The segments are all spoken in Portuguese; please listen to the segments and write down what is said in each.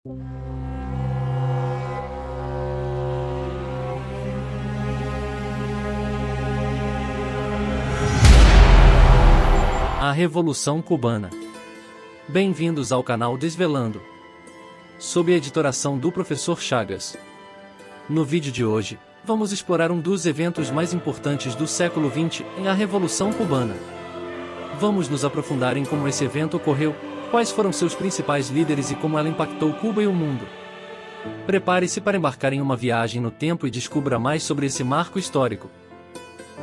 A Revolução Cubana. Bem-vindos ao canal Desvelando, sob a editoração do Professor Chagas. No vídeo de hoje, vamos explorar um dos eventos mais importantes do século XX, a Revolução Cubana. Vamos nos aprofundar em como esse evento ocorreu, quais foram seus principais líderes e como ela impactou Cuba e o mundo. Prepare-se para embarcar em uma viagem no tempo e descubra mais sobre esse marco histórico.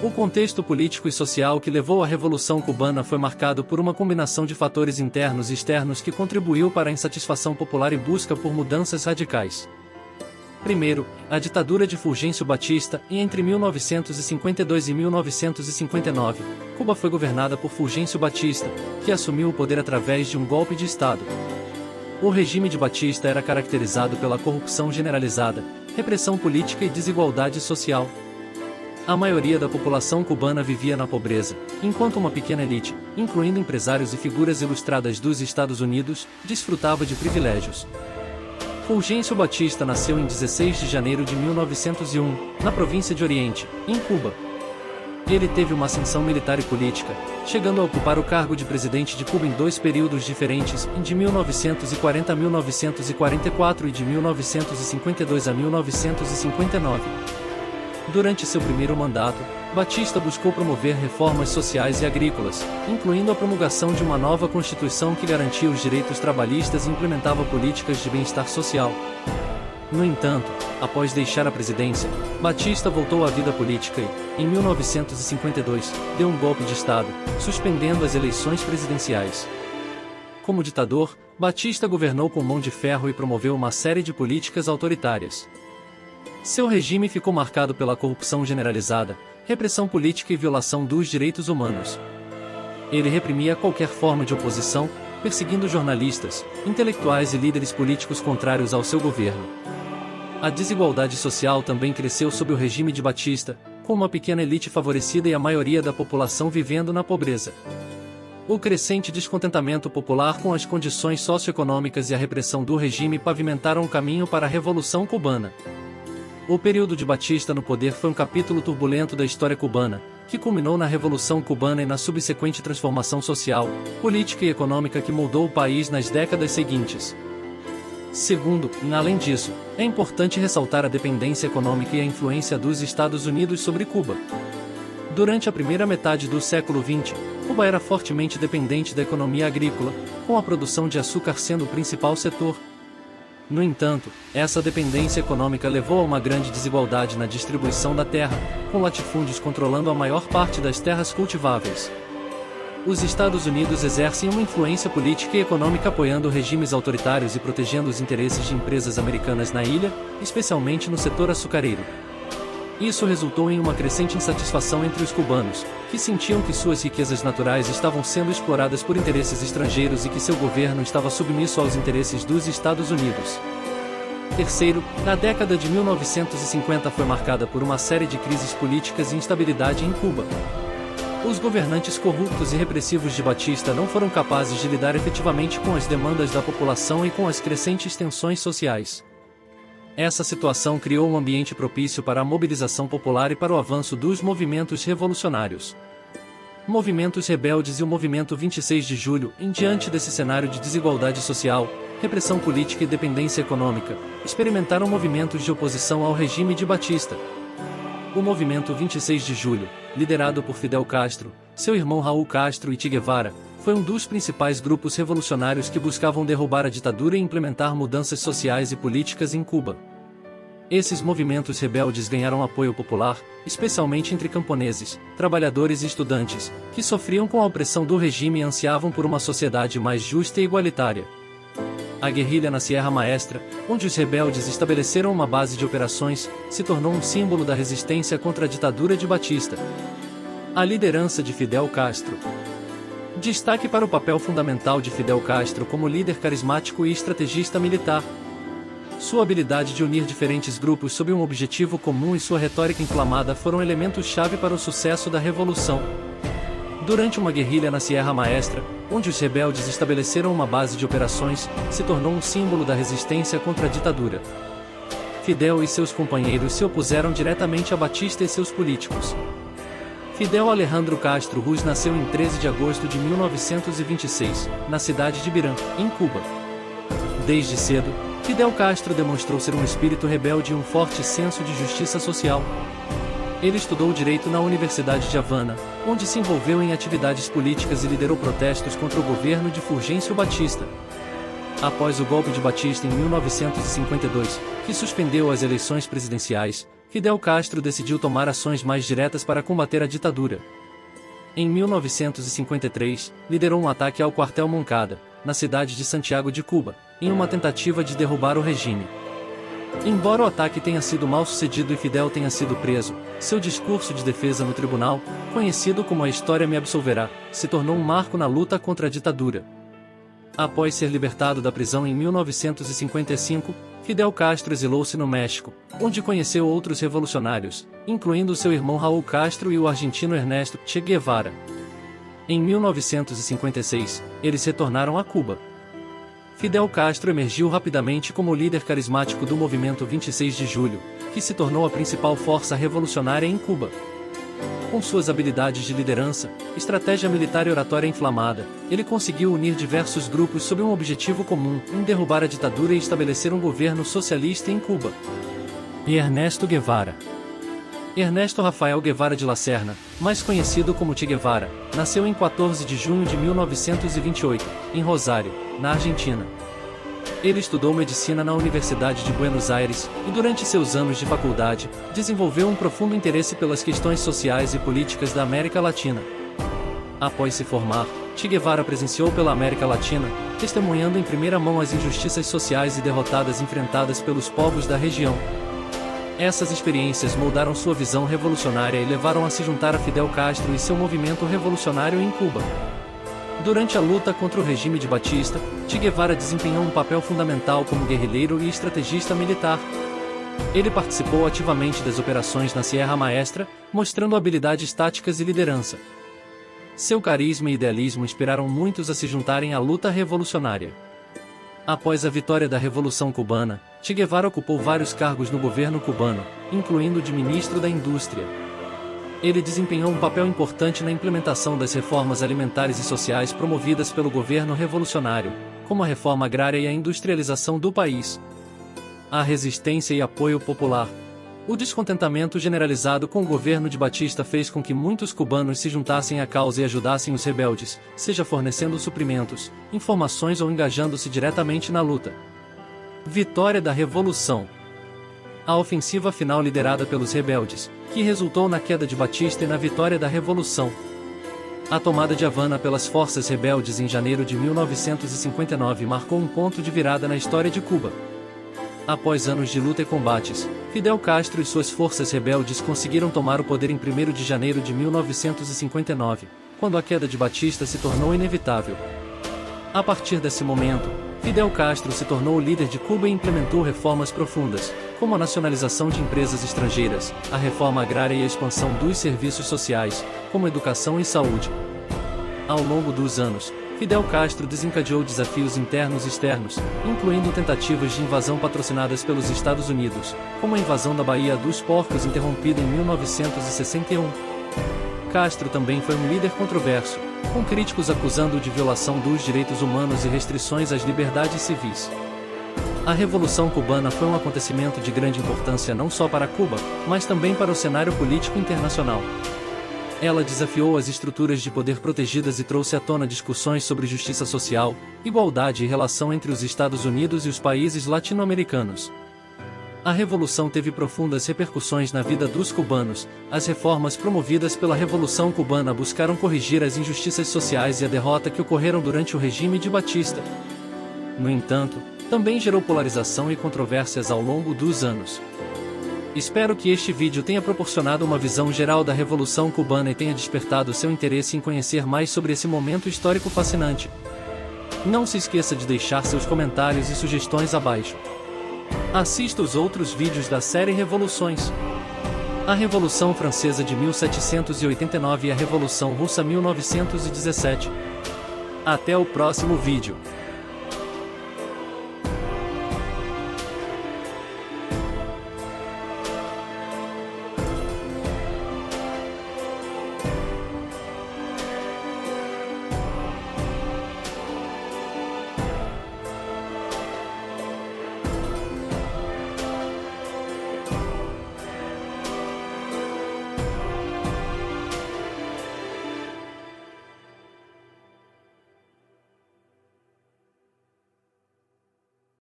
O contexto político e social que levou à Revolução Cubana foi marcado por uma combinação de fatores internos e externos que contribuiu para a insatisfação popular e busca por mudanças radicais. Primeiro, a ditadura de Fulgêncio Batista, e entre 1952 e 1959, Cuba foi governada por Fulgêncio Batista, que assumiu o poder através de um golpe de Estado. O regime de Batista era caracterizado pela corrupção generalizada, repressão política e desigualdade social. A maioria da população cubana vivia na pobreza, enquanto uma pequena elite, incluindo empresários e figuras ilustradas dos Estados Unidos, desfrutava de privilégios. Fulgêncio Batista nasceu em 16 de janeiro de 1901, na província de Oriente, em Cuba. Ele teve uma ascensão militar e política, chegando a ocupar o cargo de presidente de Cuba em dois períodos diferentes, de 1940 a 1944 e de 1952 a 1959. Durante seu primeiro mandato, Batista buscou promover reformas sociais e agrícolas, incluindo a promulgação de uma nova Constituição que garantia os direitos trabalhistas e implementava políticas de bem-estar social. No entanto, após deixar a presidência, Batista voltou à vida política e, em 1952, deu um golpe de Estado, suspendendo as eleições presidenciais. Como ditador, Batista governou com mão de ferro e promoveu uma série de políticas autoritárias. Seu regime ficou marcado pela corrupção generalizada, repressão política e violação dos direitos humanos. Ele reprimia qualquer forma de oposição, perseguindo jornalistas, intelectuais e líderes políticos contrários ao seu governo. A desigualdade social também cresceu sob o regime de Batista, com uma pequena elite favorecida e a maioria da população vivendo na pobreza. O crescente descontentamento popular com as condições socioeconômicas e a repressão do regime pavimentaram o caminho para a Revolução Cubana. O período de Batista no poder foi um capítulo turbulento da história cubana, que culminou na Revolução Cubana e na subsequente transformação social, política e econômica que moldou o país nas décadas seguintes. Segundo, além disso, é importante ressaltar a dependência econômica e a influência dos Estados Unidos sobre Cuba. Durante a primeira metade do século XX, Cuba era fortemente dependente da economia agrícola, com a produção de açúcar sendo o principal setor. No entanto, essa dependência econômica levou a uma grande desigualdade na distribuição da terra, com latifúndios controlando a maior parte das terras cultiváveis. Os Estados Unidos exercem uma influência política e econômica apoiando regimes autoritários e protegendo os interesses de empresas americanas na ilha, especialmente no setor açucareiro. Isso resultou em uma crescente insatisfação entre os cubanos, que sentiam que suas riquezas naturais estavam sendo exploradas por interesses estrangeiros e que seu governo estava submisso aos interesses dos Estados Unidos. Terceiro, a década de 1950 foi marcada por uma série de crises políticas e instabilidade em Cuba. Os governantes corruptos e repressivos de Batista não foram capazes de lidar efetivamente com as demandas da população e com as crescentes tensões sociais. Essa situação criou um ambiente propício para a mobilização popular e para o avanço dos movimentos revolucionários. Movimentos rebeldes e o movimento 26 de julho, diante desse cenário de desigualdade social, repressão política e dependência econômica, experimentaram movimentos de oposição ao regime de Batista. O movimento 26 de julho, liderado por Fidel Castro, seu irmão Raul Castro e Che Guevara, foi um dos principais grupos revolucionários que buscavam derrubar a ditadura e implementar mudanças sociais e políticas em Cuba. Esses movimentos rebeldes ganharam apoio popular, especialmente entre camponeses, trabalhadores e estudantes, que sofriam com a opressão do regime e ansiavam por uma sociedade mais justa e igualitária. A guerrilha na Sierra Maestra, onde os rebeldes estabeleceram uma base de operações, se tornou um símbolo da resistência contra a ditadura de Batista. A liderança de Fidel Castro. Destaque para o papel fundamental de Fidel Castro como líder carismático e estrategista militar. Sua habilidade de unir diferentes grupos sob um objetivo comum e sua retórica inflamada foram elementos-chave para o sucesso da Revolução. Durante uma guerrilha na Sierra Maestra, onde os rebeldes estabeleceram uma base de operações, se tornou um símbolo da resistência contra a ditadura. Fidel e seus companheiros se opuseram diretamente a Batista e seus políticos. Fidel Alejandro Castro Ruz nasceu em 13 de agosto de 1926, na cidade de Birán, em Cuba. Desde cedo, Fidel Castro demonstrou ser um espírito rebelde e um forte senso de justiça social. Ele estudou direito na Universidade de Havana, onde se envolveu em atividades políticas e liderou protestos contra o governo de Fulgêncio Batista. Após o golpe de Batista em 1952, que suspendeu as eleições presidenciais, Fidel Castro decidiu tomar ações mais diretas para combater a ditadura. Em 1953, liderou um ataque ao quartel Moncada, na cidade de Santiago de Cuba, em uma tentativa de derrubar o regime. Embora o ataque tenha sido mal sucedido e Fidel tenha sido preso, seu discurso de defesa no tribunal, conhecido como A História Me Absolverá, se tornou um marco na luta contra a ditadura. Após ser libertado da prisão em 1955, Fidel Castro exilou-se no México, onde conheceu outros revolucionários, incluindo seu irmão Raul Castro e o argentino Ernesto Che Guevara. Em 1956, eles retornaram a Cuba. Fidel Castro emergiu rapidamente como líder carismático do movimento 26 de Julho, que se tornou a principal força revolucionária em Cuba. Com suas habilidades de liderança, estratégia militar e oratória inflamada, ele conseguiu unir diversos grupos sob um objetivo comum, em derrubar a ditadura e estabelecer um governo socialista em Cuba. E Ernesto Guevara. Ernesto Rafael Guevara de La Serna, mais conhecido como Che Guevara, nasceu em 14 de junho de 1928, em Rosário, na Argentina. Ele estudou medicina na Universidade de Buenos Aires, e durante seus anos de faculdade, desenvolveu um profundo interesse pelas questões sociais e políticas da América Latina. Após se formar, Che Guevara presenciou pela América Latina, testemunhando em primeira mão as injustiças sociais e derrotadas enfrentadas pelos povos da região. Essas experiências moldaram sua visão revolucionária e levaram a se juntar a Fidel Castro e seu movimento revolucionário em Cuba. Durante a luta contra o regime de Batista, Che Guevara desempenhou um papel fundamental como guerrilheiro e estrategista militar. Ele participou ativamente das operações na Sierra Maestra, mostrando habilidades táticas e liderança. Seu carisma e idealismo inspiraram muitos a se juntarem à luta revolucionária. Após a vitória da Revolução Cubana, Che Guevara ocupou vários cargos no governo cubano, incluindo o de ministro da Indústria. Ele desempenhou um papel importante na implementação das reformas alimentares e sociais promovidas pelo governo revolucionário, como a reforma agrária e a industrialização do país. A resistência e apoio popular. O descontentamento generalizado com o governo de Batista fez com que muitos cubanos se juntassem à causa e ajudassem os rebeldes, seja fornecendo suprimentos, informações ou engajando-se diretamente na luta. Vitória da Revolução. A ofensiva final liderada pelos rebeldes, que resultou na queda de Batista e na vitória da Revolução. A tomada de Havana pelas forças rebeldes em janeiro de 1959 marcou um ponto de virada na história de Cuba. Após anos de luta e combates, Fidel Castro e suas forças rebeldes conseguiram tomar o poder em 1º de janeiro de 1959, quando a queda de Batista se tornou inevitável. A partir desse momento, Fidel Castro se tornou o líder de Cuba e implementou reformas profundas, como a nacionalização de empresas estrangeiras, a reforma agrária e a expansão dos serviços sociais, como educação e saúde. Ao longo dos anos, Fidel Castro desencadeou desafios internos e externos, incluindo tentativas de invasão patrocinadas pelos Estados Unidos, como a invasão da Baía dos Porcos interrompida em 1961. Castro também foi um líder controverso, com críticos acusando-o de violação dos direitos humanos e restrições às liberdades civis. A Revolução Cubana foi um acontecimento de grande importância não só para Cuba, mas também para o cenário político internacional. Ela desafiou as estruturas de poder protegidas e trouxe à tona discussões sobre justiça social, igualdade e relação entre os Estados Unidos e os países latino-americanos. A Revolução teve profundas repercussões na vida dos cubanos. As reformas promovidas pela Revolução Cubana buscaram corrigir as injustiças sociais e a derrota que ocorreram durante o regime de Batista. No entanto, também gerou polarização e controvérsias ao longo dos anos. Espero que este vídeo tenha proporcionado uma visão geral da Revolução Cubana e tenha despertado seu interesse em conhecer mais sobre esse momento histórico fascinante. Não se esqueça de deixar seus comentários e sugestões abaixo. Assista os outros vídeos da série Revoluções. A Revolução Francesa de 1789 e a Revolução Russa 1917. Até o próximo vídeo.